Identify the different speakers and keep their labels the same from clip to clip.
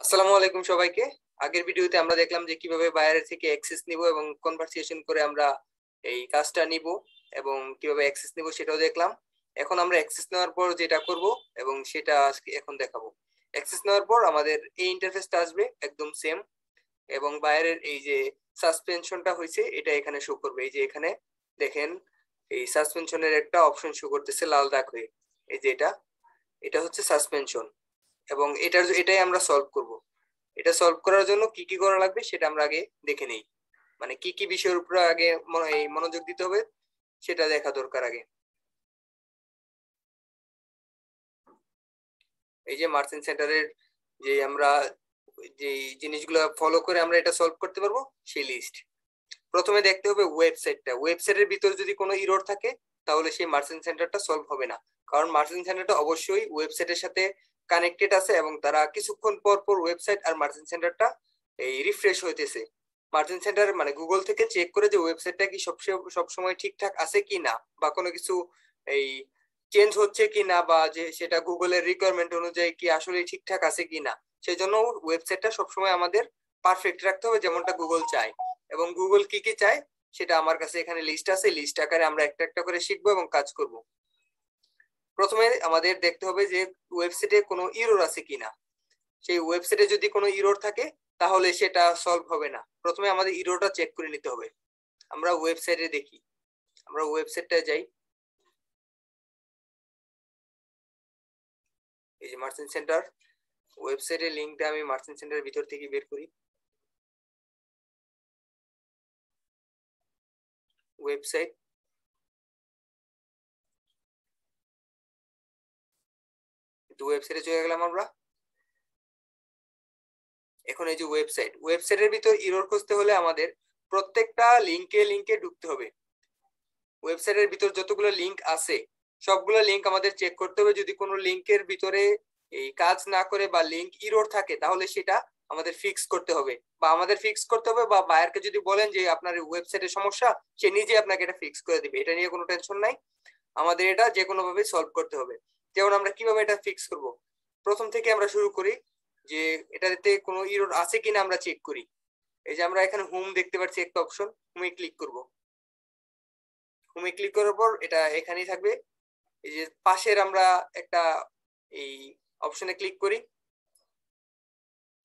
Speaker 1: আসসালামু আলাইকুম সবাইকে। আগের ভিডিওতে আমরা দেখলাম যে কিভাবে বাইরে থেকে অ্যাক্সেস নিব এবং কনভারসেশন করে আমরা এই কাজটা নিব এবং কিভাবে অ্যাক্সেস নিব সেটাও দেখলাম। এখন আমরা অ্যাক্সেস নেওয়ার পর যেটা করব এবং সেটা আজকে এখন দেখাবো। অ্যাক্সেস নেওয়ার পর আমাদের এই ইন্টারফেসটা আসবে একদম সেম এবং বাইরের এই যে সাসপেনশনটা হয়েছে এটা এখানে শো করবে। এই যে এখানে দেখেন এই সাসপেনশনের একটা অপশন শো করতেছে লাল দাগ হয়ে। এই যে এটা হচ্ছে সাসপেনশন এবং এটাই আমরা সলভ করব। এটা সলভ করার জন্য কি কি করা লাগবে সেটা আমরা আগে দেখে নেই, মানে কি কি বিষয়ের উপর আগে মনোযোগ দিতে হবে সেটা দেখা দরকার আগে। এই যে মার্চেন্ট সেন্টারের যে আমরা যে জিনিসগুলো ফলো করে আমরা এটা সলভ করতে পারবো সেই লিস্ট। প্রথমে দেখতে হবে ওয়েবসাইটের ভিতর যদি কোনো ইরর থাকে তাহলে সেই মার্চেন্ট সেন্টারটা সলভ হবে না, কারণ মার্চেন্ট সেন্টারটা অবশ্যই ওয়েবসাইটের সাথে কানেক্টেড আছে এবং তারা কিছুক্ষণ পর পর ওয়েবসাইট আর মার্চেন্ট সেন্টারটা এই রিফ্রেশ হইতেছে। মার্চেন্ট সেন্টার মানে গুগল থেকে চেক করে যে ওয়েবসাইটটা কি সবসময় ঠিকঠাক আছে কি না বা কোনো কিছু এই চেঞ্জ হচ্ছে কি না বা যে সেটা গুগলের রিকোয়ারমেন্ট অনুযায়ী কি আসলে ঠিকঠাক আছে কি না, সেই জন্য ওয়েবসাইটটা সবসময় আমাদের পারফেক্ট রাখতে হবে যেমনটা গুগল চায়। এবং গুগল কি কি চায় সেটা আমার কাছে এখানে লিস্ট আছে, লিস্ট আকারে আমরা একটা একটা করে শিখবো এবং কাজ করব। প্রথমে আমাদের দেখতে হবে যে ওয়েবসাইটে কোনো ইরর আছে কিনা। সেই ওয়েবসাইটে যদি কোনো ইরর থাকে তাহলে সেটা সলভ হবে না। প্রথমে আমাদের ইররটা চেক করে নিতে হবে। আমরা ওয়েবসাইটে দেখি, আমরা ওয়েবসাইটটায় যাই। এই যে মার্চেন্ট সেন্টার ওয়েবসাইটের লিঙ্কটা আমি মার্চেন্ট সেন্টারের ভিতর থেকে বের করি। ওয়েবসাইট, ওয়েবসাইটে চলে গেলাম আমরা। এখন এই যে ওয়েবসাইটের ভিতর ইরর খুঁজতে হলে আমাদের প্রত্যেকটা লিংকে ঢুকতে হবে। ওয়েবসাইটের ভিতর যতগুলো লিংক আছে সবগুলো লিংক আমাদের চেক করতে হবে। যদি কোনো লিংকের ভিতরে এই কাজ না করে বা লিংক ইরর থাকে তাহলে সেটা আমাদের ফিক্স করতে হবে বা বায়ারকে যদি বলেন যে আপনার ওয়েবসাইটের সমস্যা, সে নিজে আপনাকে এটা ফিক্স করে দিবে। এটা নিয়ে কোনো টেনশন নাই, আমাদের এটা যে কোনো ভাবে সলভ করতে হবে। যেমন আমরা কিভাবে এটা ফিক্স করব, প্রথম থেকে আমরা শুরু করি যে এটাতে কোনো ইরর আছে কিনা আমরা চেক করি। এই যে আমরা এখানে হোম দেখতে পাচ্ছি একটা অপশন, হোমে ক্লিক করব। হোমে ক্লিক করার পর এটা এখানেই থাকবে। এই যে পাশের আমরা একটা এই অপশনে ক্লিক করি,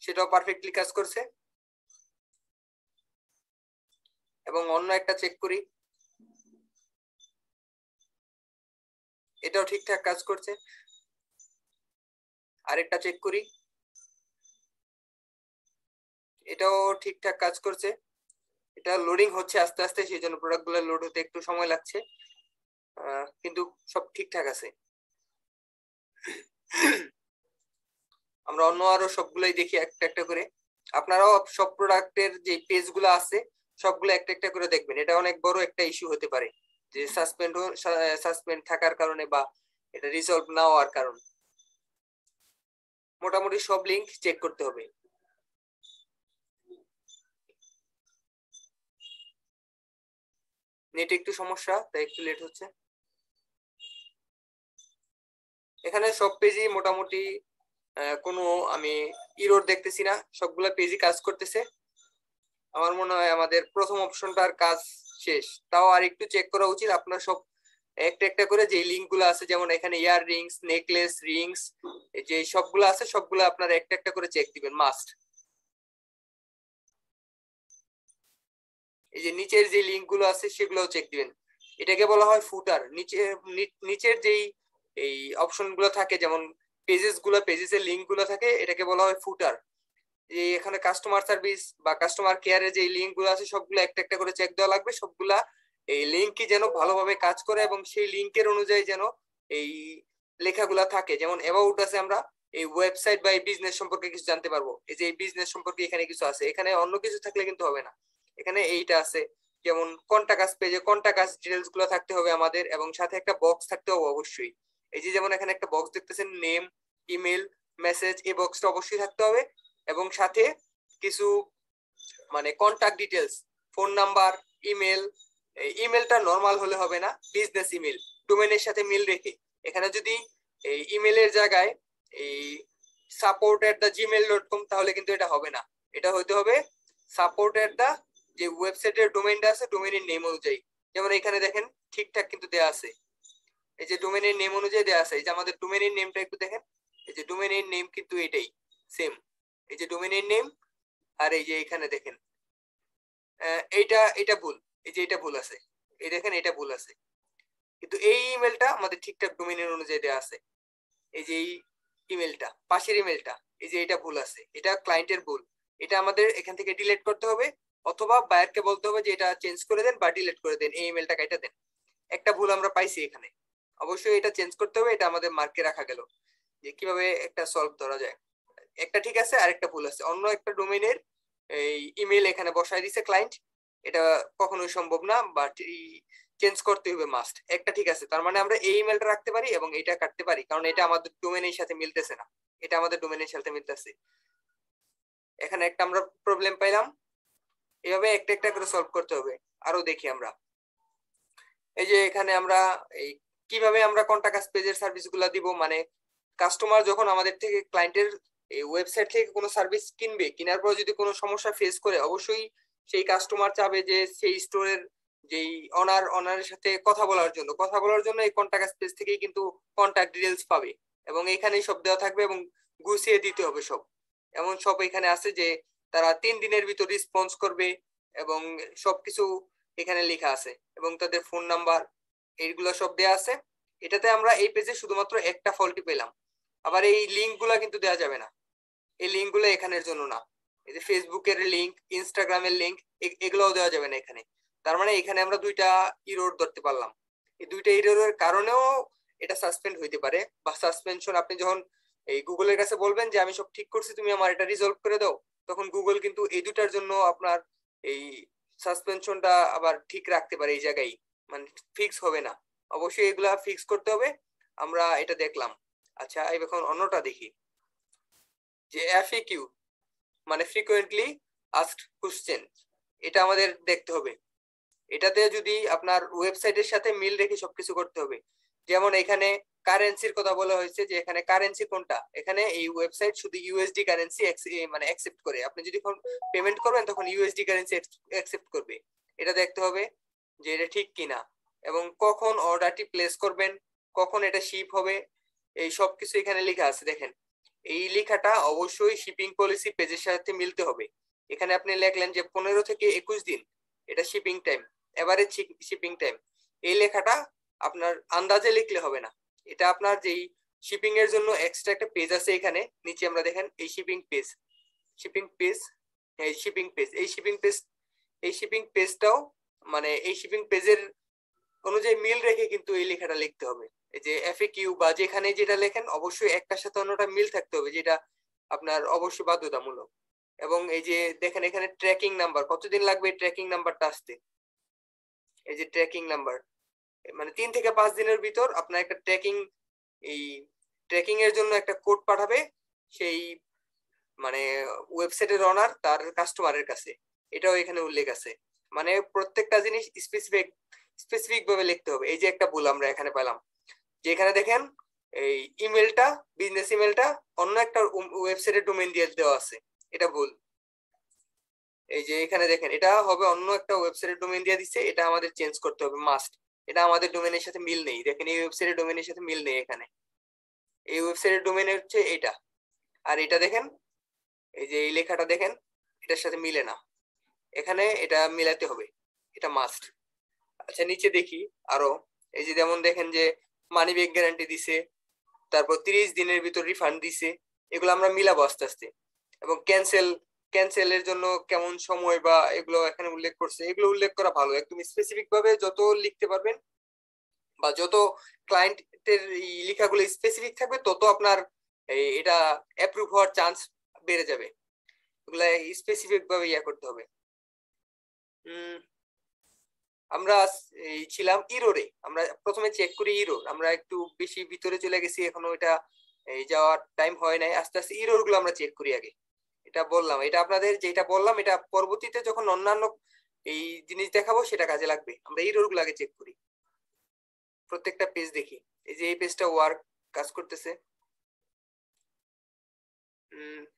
Speaker 1: সেটাও পারফেক্টলি কাজ করছে। এবং অন্য একটা চেক করি, এটাও ঠিকঠাক কাজ করছে। আরেকটা চেক করি, এটাও ঠিকঠাক কাজ করছে। এটা লোডিং হচ্ছে আস্তে আস্তে, সেই জন্য প্রোডাক্টগুলো লোড হতে একটু সময় লাগছে, কিন্তু সব ঠিকঠাক আছে। আমরা অন্য আরো সবগুলাই দেখি একটা একটা করে। আপনারাও সব প্রোডাক্টের যে পেজগুলো আছে সবগুলো একটা একটা করে দেখবেন। এটা অনেক বড় একটা ইস্যু হতে পারে যে সাসপেন্ড থাকার কারণে বা এটা রিজলভ না হওয়ার কারণে। মোটামুটি সব লিংক চেক করতে হবে। নেট একটু সমস্যা তাই একটু লেট হচ্ছে। এখানে সব পেজই মোটামুটি কোনো আমি ইরর দেখতেছি না, সবগুলা পেজই কাজ করতেছে। আমার মনে হয় আমাদের প্রথম অপশনটার কাজ শেষ, তাও আর একটু চেক করা উচিত। আপনার সব একটা একটা করে যে লিংক গুলো আছে, যেমন এখানে ইয়ার রিংস, নেকলেস, রিংস, যে সবগুলো আছে সবগুলো আপনারা একটা একটা করে চেক দিবেন মাস্ট। এই যে নিচের যে লিংক গুলো আছে সেগুলোও চেক দিবেন। এটাকে বলা হয় ফুটার। নিচের যেই এই অপশন গুলো থাকে, যেমন পেজেসের লিংক গুলো থাকে, এটাকে বলা হয় ফুটার। যে এখানে কাস্টমার সার্ভিস বা কাস্টমার কেয়ারের যে লিংক গুলো আছে সবগুলো একটা একটা করে চেক দেওয়া লাগবে। সবগুলা এই লিংকই যেন ভালোভাবে কাজ করে এবং সেই লিংকের অনুযায়ী যেন এই লেখাগুলা থাকে। যেমন অ্যাবাউট আছে, আমরা এই ওয়েবসাইট বা এই বিজনেস সম্পর্কে কিছু জানতে পারবো। এই যে এই বিজনেস সম্পর্কে এখানে কিছু আছে, এখানে অন্য কিছু থাকলে কিন্তু হবে না। এখানে এইটা আছে, যেমন কন্টাক্ট পেজে কন্টাক্ট ডিটেলস গুলো থাকতে হবে আমাদের, এবং সাথে একটা বক্স থাকতে হবে অবশ্যই। এই যে যেমন এখানে একটা বক্স দেখতেছেন, নেম, ইমেল, মেসেজ, এই বক্সটা অবশ্যই থাকতে হবে। এবং সাথে কিছু মানে contact details, phone number, email. ইমেলটা নরমাল হলে হবে না, বিজনেস ইমেল ডোমেনের সাথে মিল রেখে। এখানে যদি এই ইমেলের জায়গায় এই support@gmail.com, তাহলে কিন্তু এটা হবে না। এটা হইতে হবে support@ যে ওয়েবসাইটের ডোমেইনটা আছে ডোমেইনের নেম অনুযায়ী। যেমন এখানে দেখেন ঠিকঠাক কিন্তু দেয়া আছে, এই যে ডোমেইনের নেম অনুযায়ী দেয়া আছে। এই যে আমাদের ডোমেইনের নেমটা একটু দেখেন, এই যে ডোমেইনের নেম কিন্তু এটাই সেম, এই যে ডোমেইনের নেম। আর এই যে এখানে দেখেন এটা ভুল, এই যে এটা ভুল আছে, এই দেখেন এটা ভুল আছে, কিন্তু এই ইমেলটা আমাদের ঠিকঠাক ডোমেইনের অনুযায়ী দেয়া আছে। এই যে এই ইমেলটা, পাশের ইমেলটা, এই যে এটা ভুল আছে, এটা ক্লায়েন্টের ভুল। এটা আমাদের এখান থেকে ডিলিট করতে হবে, অথবা বায়ারকে বলতে হবে যে এটা চেঞ্জ করে দেন বা ডিলিট করে দেন, এই ইমেলটা কেটে দেন। একটা ভুল আমরা পাইছি এখানে, অবশ্যই এটা চেঞ্জ করতে হবে। এটা আমাদের মার্কে রাখা গেল যে কিভাবে একটা সলভ ধরা যায়। একটা ঠিক আছে আর একটা ভুল আছে, অন্য একটা ডোমেইনের এই ইমেল এখানে বসায় দিছে ক্লায়েন্ট, এটা কখনোই সম্ভব না, বাট চেঞ্জ করতে হবে মাস্ট। একটা ঠিক আছে, তার মানে আমরা এই ইমেলটা রাখতে পারি এবং এটা কাটতে পারি, কারণ এটা আমাদের ডোমেইনের সাথে মিলতেছে না, এটা আমাদের ডোমেইনের সাথে মিলতেছে। এখানে একটা আমরা প্রবলেম পাইলাম, এভাবে একটা একটা করে সলভ করতে হবে। আরো দেখি আমরা, এই যে এখানে আমরা এই কিভাবে আমরা কন্টাক্ট পেজের সার্ভিস গুলা দিব, মানে কাস্টমার যখন আমাদের থেকে ক্লায়েন্টের এই ওয়েবসাইট থেকে কোনো সার্ভিস কিনবে, কেনার পর যদি কোনো সমস্যা ফেস করে, অবশ্যই সেই কাস্টমার চাবে যে সেই স্টোরের যেই অনারের সাথে কথা বলার জন্য এই কন্টাক্ট পেজ থেকেই কিন্তু কন্টাক্ট ডিটেলস পাবে, এবং এখানেই সব দেওয়া থাকবে এবং গুছিয়ে দিতে হবে সব। এমন সব এখানে আছে যে তারা 3 দিনের ভিতর রেসপন্স করবে, এবং সবকিছু এখানে লেখা আছে, এবং তাদের ফোন নাম্বার এইগুলো সব দেয়া আছে। এটাতে আমরা এই পেজে শুধুমাত্র একটা ফল্টি পেলাম। আবার এই লিঙ্ক গুলা কিন্তু দেওয়া যাবে না, এই লিঙ্ক গুলো এখানের জন্য না। এই যে ফেসবুকের লিঙ্ক, ইনস্টাগ্রামের লিঙ্ক, এগুলোও দেওয়া যাবে না এখানে। তার মানে এখানে আমরা দুইটা ইরর ধরতে পারলাম। এই দুইটা ইররের কারণেও এটা সাসপেন্ড হইতে পারে, বা সাসপেনশন আপনি যখন এই গুগলের কাছে বলবেন যে আমি সব ঠিক করছি, তুমি আমার এটা রিজলভ করে দাও, তখন গুগল কিন্তু এই দুটার জন্য আপনার এই সাসপেনশনটা আবার ঠিক রাখতে পারে এই জায়গায়, মানে ফিক্স হবে না। অবশ্যই এগুলা ফিক্স করতে হবে, আমরা এটা দেখলাম। আচ্ছা এখন অন্যটা দেখি, যে এফএকিউ মানে ফ্রিকোয়েন্টলি আস্কড কোশ্চেন, এটা আমাদের দেখতে হবে। এটাতে যদি আপনার ওয়েবসাইটের সাথে মিল রেখে সবকিছু করতে হবে। যেমন এখানে কারেন্সির কথা বলা হয়েছে, যে এখানে কারেন্সি কোনটা, এখানে এই ওয়েবসাইট শুধু ইউএসডি কারেন্সি মানে অ্যাকসেপ্ট করে, আপনি যদি পেমেন্ট করবেন তখন ইউএসডি কারেন্সি অ্যাকসেপ্ট করবে। এটা দেখতে হবে যে এটা ঠিক কিনা, এবং কখন অর্ডারটি প্লেস করবেন, কখন এটা শিপ হবে, এই সব কিছু এখানে লেখা আছে। দেখেন এই লেখাটা অবশ্যই শিপিং পলিসি পেজের সাথে মিলতে হবে। এখানে আপনি লিখলেন যে 15 থেকে 21 দিন এটা shipping time, average shipping time, এই লেখাটা আপনার আন্দাজে লিখলে হবে না। এটা আপনার যেই শিপিং এর জন্য এক্সট্রা একটা পেজ আছে, এখানে নিচে আমরা দেখেন এই শিপিং পেজ, এই শিপিং পেজটাও মানে এই শিপিং পেজের অনুযায়ী মিল রেখে কিন্তু এই লেখাটা লিখতে হবে। এই যে এফএকিউ বা যেখানে যেটা লেখেন অবশ্যই একটার সাথে অন্যটা মিল থাকতে হবে, যেটা আপনার অবশ্যই বাধ্যতামূলক। এবং এই যে দেখেন এখানে ট্র্যাকিং নাম্বার, কতদিন লাগবে ট্র্যাকিং নাম্বারটা আসতে, এই যে ট্র্যাকিং নাম্বার মানে 3 থেকে 5 দিনের ভিতর আপনার একটা এই ট্র্যাকিং এর জন্য একটা কোড পাঠাবে সেই মানে ওয়েবসাইটের অনার তার কাস্টমারের কাছে, এটাও এখানে উল্লেখ আছে। মানে প্রত্যেকটা জিনিস স্পেসিফিক ভাবে লিখতে হবে। এই যে একটা ভুল আমরা এখানে পেলাম, যে এখানে দেখেন এই ইমেলটা, বিজনেস ইমেলটা অন্য একটা ওয়েবসাইটের ডোমেইন দিয়ে দেওয়া আছে, এটা ভুল। এই যে এখানে দেখেন এটা হবে অন্য একটা ওয়েবসাইটের ডোমেইন দিয়ে দিচ্ছে, এটা আমাদের চেঞ্জ করতে হবে মাস্ট। এটা আমাদের ডোমেইনের সাথে মিল নেই, দেখেন এই ওয়েবসাইটের ডোমেইনের সাথে মিল নেই এখানে, এই ওয়েবসাইটের ডোমেইন হচ্ছে এটা, আর এটা দেখেন এই যে এই লেখাটা দেখেন এটার সাথে মিলে না, এখানে এটা মিলাতে হবে, এটা মাস্ট। আচ্ছা নিচে দেখি আরো, এই যে যেমন দেখেন যে মানি ব্যাক গ্যারান্টি দিছে, তারপর 30 দিনের ভিতর রিফান্ড দিছে, এগুলো আমরা মিলাবো আস্তে আস্তে। এবং ক্যান্সেলের জন্য কেমন সময় বা এগুলো এখানে উল্লেখ করছে, এগুলো উল্লেখ করা ভালো, একদম স্পেসিফিক ভাবে যত লিখতে পারবেন বা যত ক্লায়েন্টের লেখাগুলো স্পেসিফিক থাকবে তত আপনার এটা অ্যাপ্রুভ হওয়ার চান্স বেড়ে যাবে। এগুলা স্পেসিফিক ভাবে করতে হবে। আমরা এই ছিলাম ইরোরে, আমরা প্রথমে চেক করি ইরোর, আমরা একটু বেশি ভিতরে চলে গেছি, এখনো এটা যাওয়ার টাইম হয় নাই, আস্তে আস্তে ইরোর গুলো আমরা চেক করি আগে। এটা বললাম, এটা আপনাদের যেটা বললাম এটা পরবর্তীতে যখন অন্যান্য এই জিনিস দেখাবো সেটা কাজে লাগবে। আমরা ইরোর গুলো আগে চেক করি, প্রত্যেকটা পেজ দেখি। এই যে এই পেজটা ওয়ার্ক কাজ করতেছে,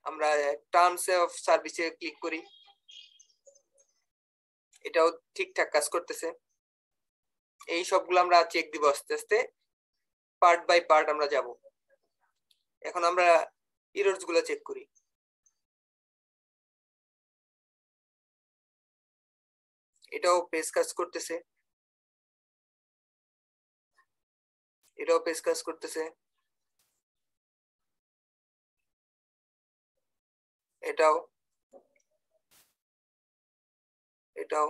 Speaker 1: আমরা টার্মস অফ সার্ভিসে ক্লিক করি, এটাও ঠিকঠাক কাজ করতেছে। এই সবগুলো আমরা চেক দিব আস্তে আস্তে, পার্ট বাই পার্ট আমরা যাব। এখন আমরা এরর্স গুলো চেক করি। এটাও পেজ কাজ করতেছে, এটাও পেজ কাজ করতেছে, এটাও, এটাও।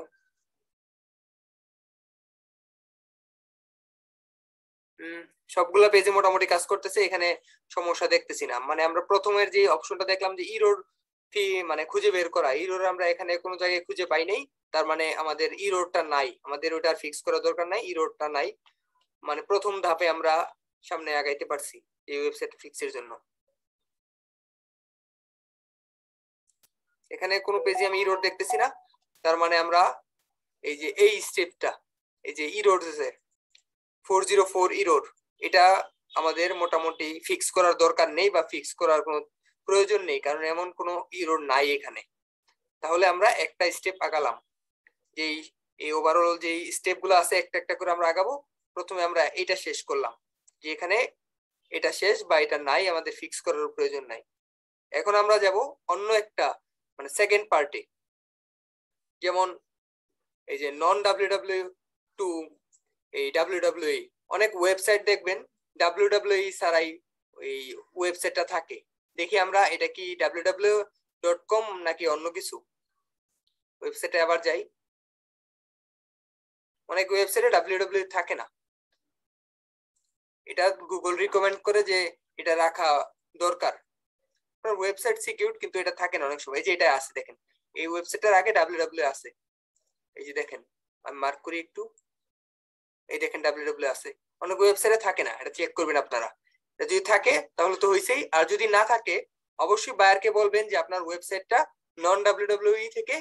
Speaker 1: সবগুলা পেজে মোটামুটি কাজ করতেছে, এখানে সমস্যা দেখতেছি না। মানে আমরা প্রথমের যে অপশনটা দেখলাম যে ইরর মানে খুঁজে বের করা, ইরর আমরা এখানে কোনো জায়গায় খুঁজে পাই নাই, তার মানে আমাদের ইররটা নাই, আমাদের ওটা ফিক্স করা দরকার নাই, ইররটা নাই। মানে প্রথম ধাপে আমরা সামনে আগাইতে পারছি এই ওয়েবসাইট ফিক্সের জন্য। এখানে কোনো পেজে আমি ইরর দেখতেছি না, তার মানে আমরা এই যে এই স্টেপটা, এই যে ইরর 404 ইরর, এটা আমাদের মোটামুটি ফিক্স করার দরকার নেই বা ফিক্স করার কোনো প্রয়োজন নেই, কারণ এমন কোনো ইরর নাই এখানে। তাহলে আমরা একটা স্টেপ আগালাম, যেই এই ওভারঅল যে স্টেপ গুলো আছে একটা একটা করে আমরা আগাবো। প্রথমে আমরা এটা শেষ করলাম, যে এখানে এটা শেষ বা এটা নাই, আমাদের ফিক্স করার প্রয়োজন নাই। এখন আমরা যাব অন্য একটা মানে সেকেন্ড পার্টে, যেমন এই যে নন www2 এই www, অনেক ওয়েবসাইট দেখবেন www ছাড়াই এই ওয়েবসাইটটা থাকে। দেখি আমরা এটা কি www.com নাকি অন্য কিছু। ওয়েবসাইটে আবার যাই, অনেক ওয়েবসাইটে www থাকে না, এটা গুগল রিকমেন্ড করে যে এটা রাখা দরকার, ওয়েবসাইট সিকিউর, কিন্তু এটা থাকে না অনেক সময়। এই যে এটা আছে দেখেন, এই ওয়েবসাইটের আগে www আছে, এই যে দেখেন আমি মার্ক করি একটু, এই দেখেন www আছে। অনেক ওয়েবসাইটে থাকে না, এটা চেক করবেন আপনারা। এটা যদি থাকে তাহলে তো হইছেই, আর যদি না থাকে অবশ্যই বায়ারকে বলবেন যে আপনার ওয়েবসাইটটা নন www থেকে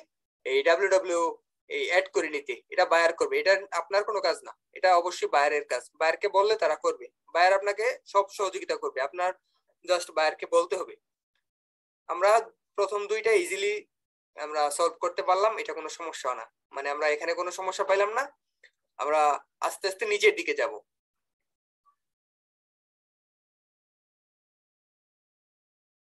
Speaker 1: এই www এই অ্যাড করে নিতে। এটা বায়ার করবে, এটা আপনার কোনো কাজ না, এটা অবশ্যই বায়ারের কাজ। বায়ারকে বললে তারা করবে, বায়ার আপনাকে সব সহযোগিতা করবে, আপনার জাস্ট বায়ারকে বলতে হবে। আমরা প্রথম দুইটা ইজিলি আমরা সলভ করতে পারলাম, এটা কোনো সমস্যা না, মানে আমরা এখানে কোনো সমস্যা পাইলাম না। আমরা আস্তে আস্তে নিচের দিকে যাব,